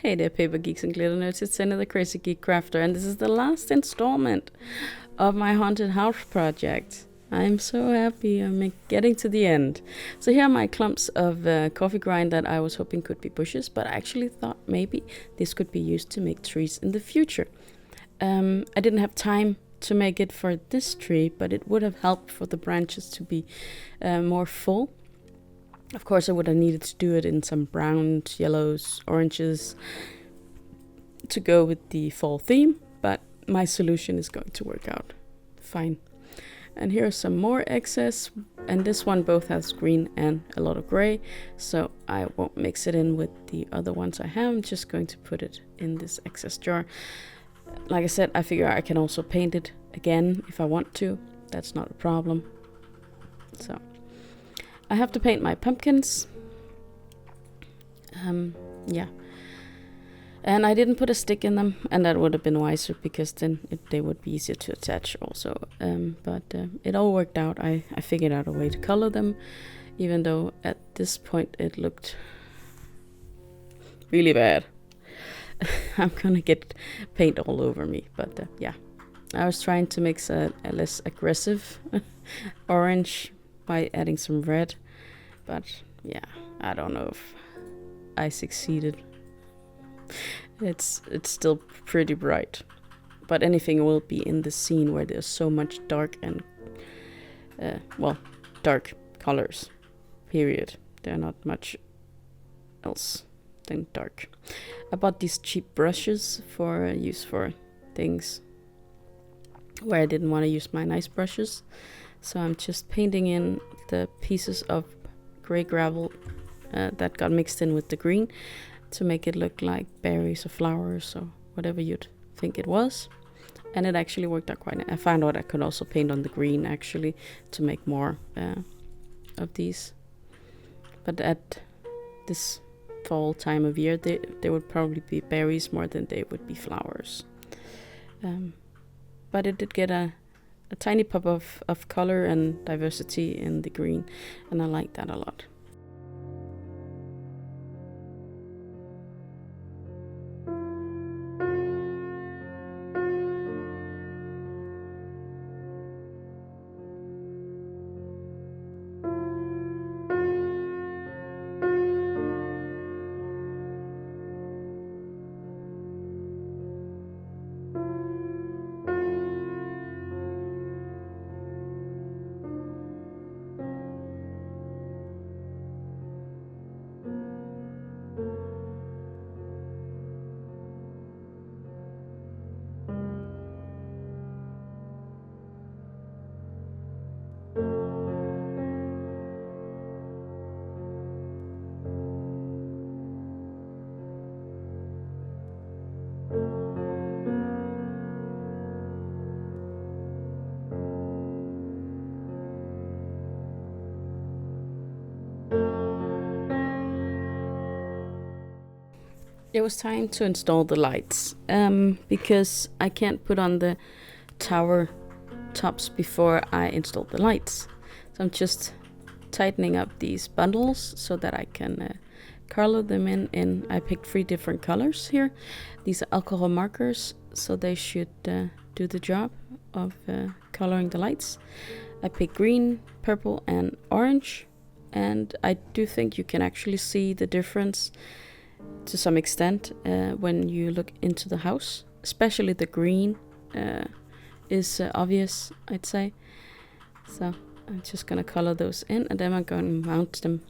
Hey there, paper geeks and glitter nerds. It's another Crazy Geek Crafter, and this is the last installment of my haunted house project. I'm so happy I'm getting to the end. So here are my clumps of coffee grind that I was hoping could be bushes, but I actually thought maybe this could be used to make trees in the future. I didn't have time to make it for this tree, but it would have helped for the branches to be more full. Of course, I would have needed to do it in some browns, yellows, oranges to go with the fall theme, but my solution is going to work out fine. And here's some more excess, and this one both has green and a lot of gray, so I won't mix it in with the other ones I have. I'm just going to put it in this excess jar. Like I said, I figure I can also paint it again if I want to. That's not a problem. So I have to paint my pumpkins. Yeah. And I didn't put a stick in them, and that would have been wiser because then they would be easier to attach also. But it all worked out. I figured out a way to color them, even though at this point it looked really bad. I'm gonna get paint all over me, but yeah. I was trying to mix a less aggressive orange by adding some red, but yeah, I don't know if I succeeded. It's still pretty bright, but anything will be in the scene where there's so much dark and dark colors, period. They're not much else than dark. I bought these cheap brushes for use for things where I didn't want to use my nice brushes. So I'm just painting in the pieces of gray gravel that got mixed in with the green to make it look like berries or flowers or whatever you'd think it was. And it actually worked out quite nice. I found out I could also paint on the green actually to make more of these. But at this fall time of year, they would probably be berries more than they would be flowers. But it did get a tiny pop of color and diversity in the green, and I like that a lot. It was time to install the lights because I can't put on the tower tops before I install the lights. So I'm just tightening up these bundles so that I can color them in. I picked 3 different colors here. These are alcohol markers, so they should do the job of coloring the lights. I picked green, purple and orange, and I do think you can actually see the difference to some extent when you look into the house. Especially the green is obvious, I'd say. So I'm just gonna color those in, and then I'm going to mount them.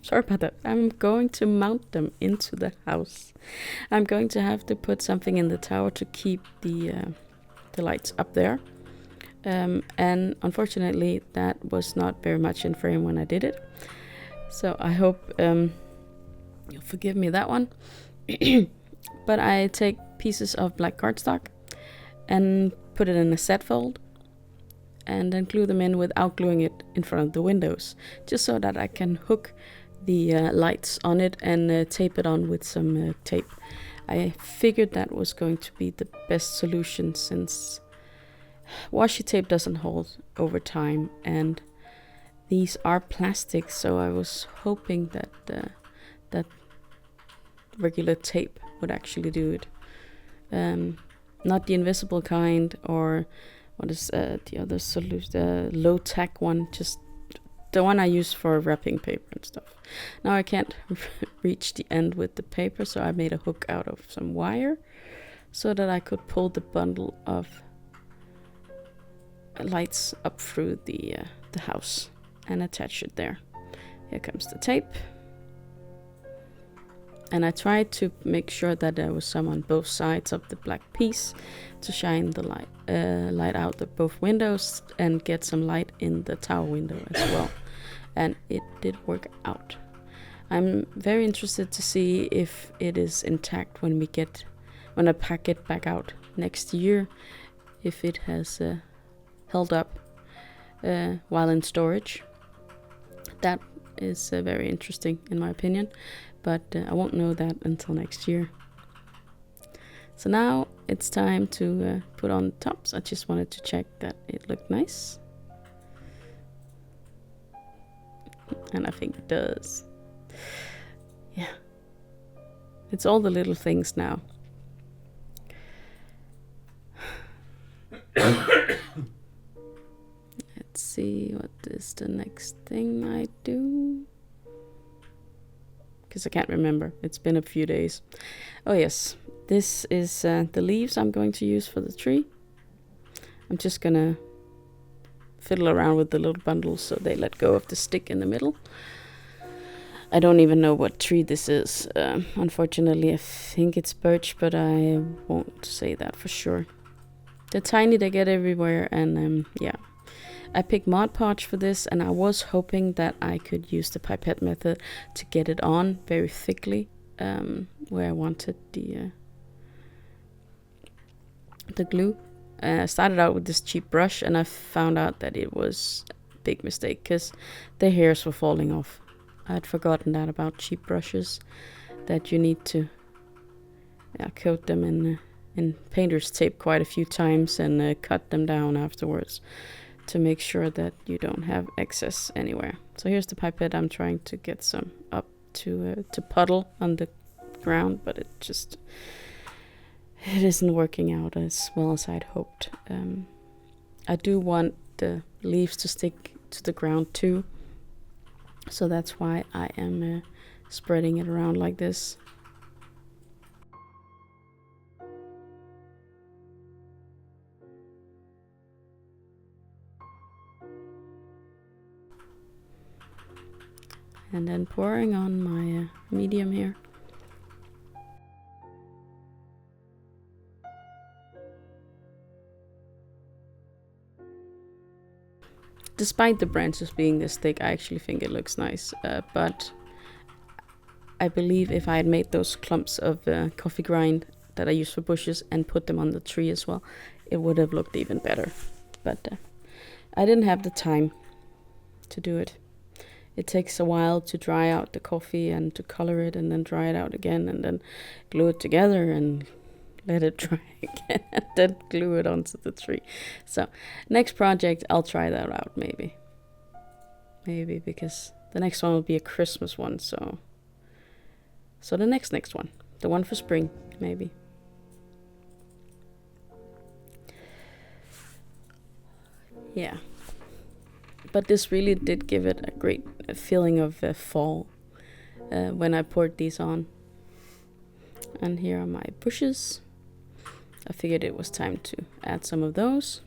Sorry about that. I'm going to mount them into the house. I'm going to have to put something in the tower to keep the lights up there. And unfortunately, that was not very much in frame when I did it. So I hope you'll forgive me that one. But I take pieces of black cardstock and put it in a set fold, and then glue them in without gluing it in front of the windows, just so that I can hook the lights on it and tape it on with some tape. I figured that was going to be the best solution, since washi tape doesn't hold over time, and these are plastic, so I was hoping that regular tape would actually do it. Not the invisible kind, or what is the other solution, low tack one, just the one I use for wrapping paper and stuff. Now I can't reach the end with the paper, so I made a hook out of some wire so that I could pull the bundle of lights up through the house and attach it there. Here comes the tape. And I tried to make sure that there was some on both sides of the black piece to shine the light out of both windows and get some light in the tower window as well. And it did work out. I'm very interested to see if it is intact when I pack it back out next year, if it has held up while in storage. That is very interesting in my opinion, but I won't know that until next year. So now it's time to put on the tops. I just wanted to check that it looked nice. And I think it does. Yeah. It's all the little things now. Let's see, what is the next thing I do? Because I can't remember. It's been a few days. Oh yes, this is the leaves I'm going to use for the tree. I'm just gonna fiddle around with the little bundles so they let go of the stick in the middle. I don't even know what tree this is. Unfortunately, I think it's birch, but I won't say that for sure. They're tiny, they get everywhere, and yeah. I picked Mod Podge for this, and I was hoping that I could use the pipette method to get it on very thickly, where I wanted the glue. I started out with this cheap brush, and I found out that it was a big mistake because the hairs were falling off. I had forgotten that about cheap brushes, that you need to coat them in painter's tape quite a few times and cut them down afterwards to make sure that you don't have excess anywhere. So here's the pipette. I'm trying to get some up to puddle on the ground, but it isn't working out as well as I'd hoped. I do want the leaves to stick to the ground too, so that's why I am spreading it around like this. And then pouring on my medium here. Despite the branches being this thick, I actually think it looks nice. But I believe if I had made those clumps of coffee grind that I use for bushes and put them on the tree as well, it would have looked even better. But I didn't have the time to do it. It takes a while to dry out the coffee and to color it and then dry it out again and then glue it together and let it dry again and then glue it onto the tree. So next project, I'll try that out maybe. Maybe because the next one will be a Christmas one. So the next one, the one for spring, maybe. Yeah. But this really did give it a great feeling of fall when I poured these on. And here are my bushes. I figured it was time to add some of those.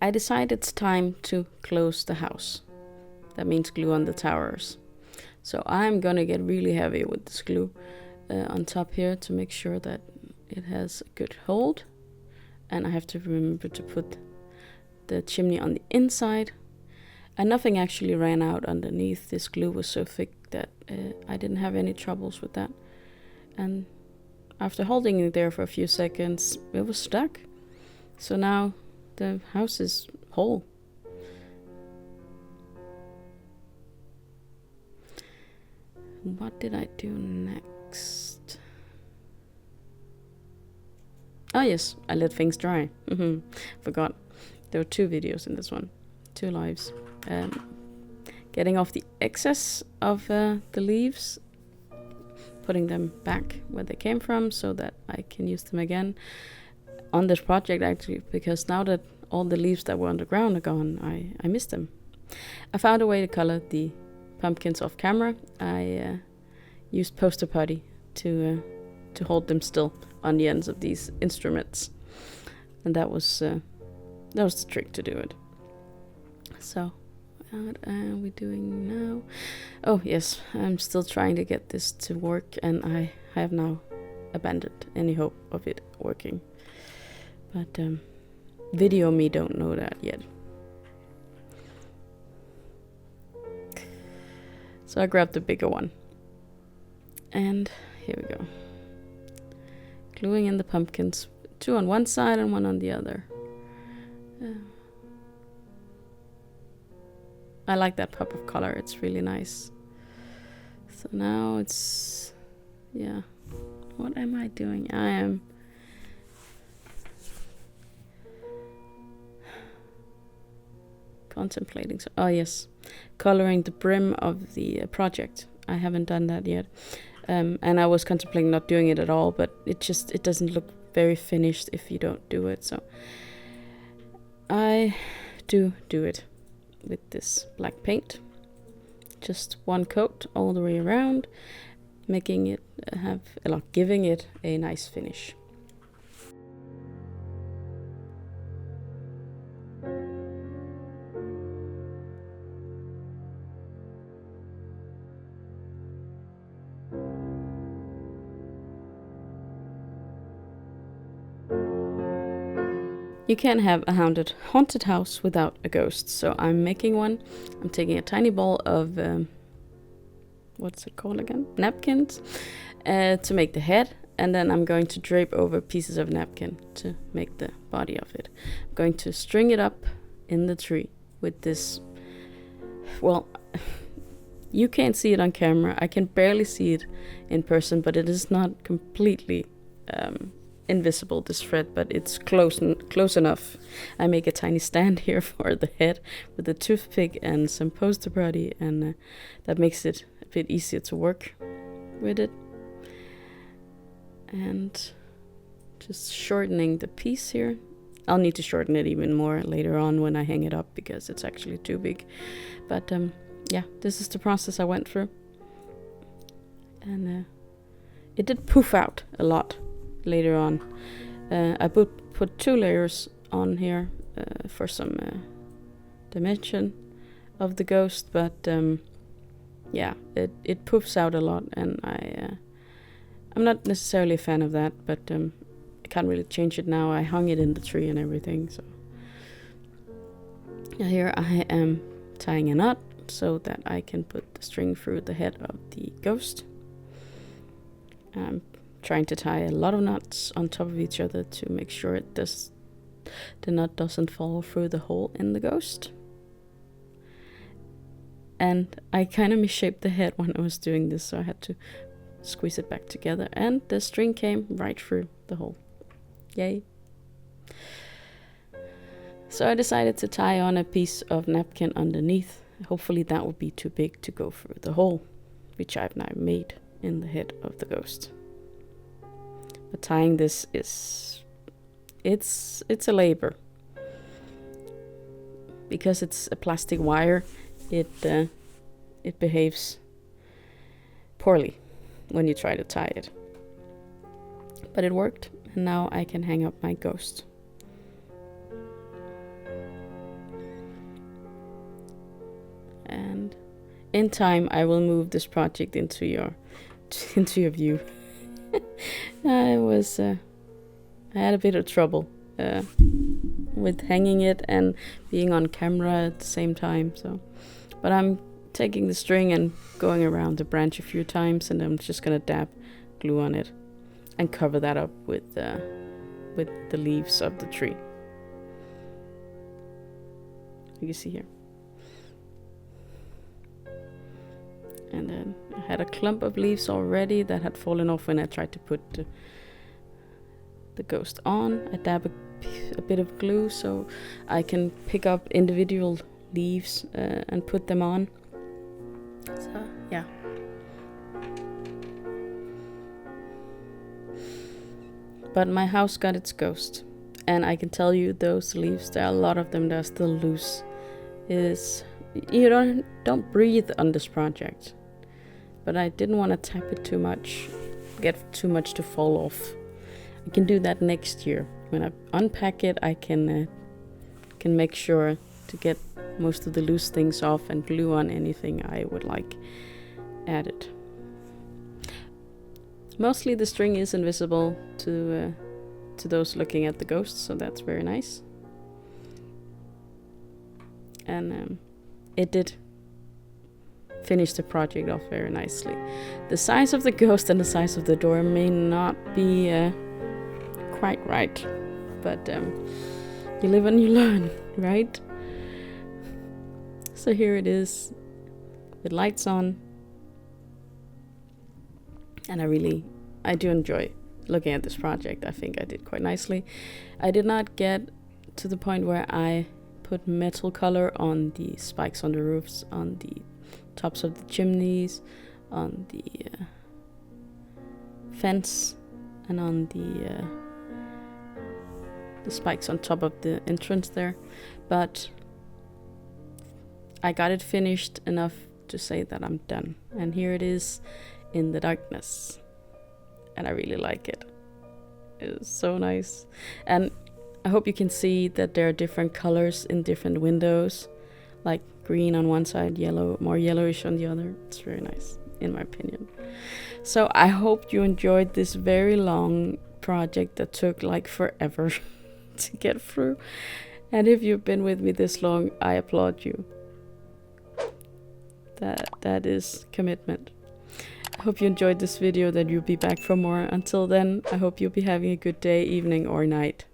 I decided it's time to close the house. That means glue on the towers. So I'm gonna get really heavy with this glue on top here to make sure that it has a good hold. And I have to remember to put the chimney on the inside. And nothing actually ran out underneath. This glue was so thick that I didn't have any troubles with that. And after holding it there for a few seconds, it was stuck. So now the house is whole. What did I do next? Oh yes, I let things dry. Forgot. There were 2 videos in this one. 2 lives. Getting off the excess of the leaves. Putting them back where they came from so that I can use them again on this project actually, because now that all the leaves that were on the ground are gone, I miss them. I found a way to color the pumpkins off camera. I used poster putty to hold them still on the ends of these instruments, and that was the trick to do it. So what are we doing now? Oh yes, I'm still trying to get this to work, and I have now abandoned any hope of it working. But video me don't know that yet. So I grabbed the bigger one. And here we go. Gluing in the pumpkins. 2 on one side and 1 on the other. I like that pop of color, it's really nice. So now it's, yeah, what am I doing? I am contemplating, oh yes, coloring the brim of the project. I haven't done that yet. And I was contemplating not doing it at all, but it doesn't look very finished if you don't do it, so I do it with this black paint. Just 1 coat all the way around, making it giving it a nice finish. You can't have a haunted house without a ghost, so I'm making one. I'm taking a tiny ball of, what's it called again? Napkins, to make the head, and then I'm going to drape over pieces of napkin to make the body of it. I'm going to string it up in the tree with this, well, you can't see it on camera. I can barely see it in person, but it is not completely invisible, this thread, but it's close enough. I make a tiny stand here for the head with a toothpick and some poster putty, and that makes it a bit easier to work with it. And just shortening the piece here. I'll need to shorten it even more later on when I hang it up, because it's actually too big. But yeah, this is the process I went through, and it did poof out a lot later on. I put 2 layers on here for some dimension of the ghost, but yeah, it poofs out a lot, and I'm not necessarily a fan of that, but I can't really change it now. I hung it in the tree and everything, so here I am tying a knot so that I can put the string through the head of the ghost. I'm trying to tie a lot of knots on top of each other to make sure the knot doesn't fall through the hole in the ghost. And I kind of misshaped the head when I was doing this, so I had to squeeze it back together, and the string came right through the hole. Yay. So I decided to tie on a piece of napkin underneath. Hopefully that would be too big to go through the hole, which I've now made in the head of the ghost. But tying this it's a labor. Because it's a plastic wire, it behaves poorly when you try to tie it. But it worked, and now I can hang up my ghost. in time I will move this project into your view. I had a bit of trouble with hanging it and being on camera at the same time. So, but I'm taking the string and going around the branch a few times, and I'm just gonna dab glue on it and cover that up with the leaves of the tree. You can see here. And then I had a clump of leaves already that had fallen off when I tried to put the ghost on. I dab a bit of glue so I can pick up individual leaves and put them on. So yeah. But my house got its ghost, and I can tell you those leaves, there are a lot of them that are still loose. You don't breathe on this project, but I didn't want to tap it too much, get too much to fall off. I can do that next year. When I unpack it, I can make sure to get most of the loose things off and glue on anything I would like added. Mostly the string is invisible to those looking at the ghost, so that's very nice. And it did finish the project off very nicely. The size of the ghost and the size of the door may not be quite right, but you live and you learn, right? So here it is with lights on, and I do enjoy looking at this project. I think I did quite nicely. I did not get to the point where I put metal color on the spikes on the roofs, on the tops of the chimneys, on the fence, and on the spikes on top of the entrance there. But I got it finished enough to say that I'm done. And here it is in the darkness. And I really like it. It's so nice. And I hope you can see that there are different colors in different windows. Like green on one side, yellow, more yellowish on the other. It's very nice, in my opinion. So I hope you enjoyed this very long project that took like forever to get through. And if you've been with me this long, I applaud you. That is commitment. I hope you enjoyed this video, that you'll be back for more. Until then, I hope you'll be having a good day, evening, or night.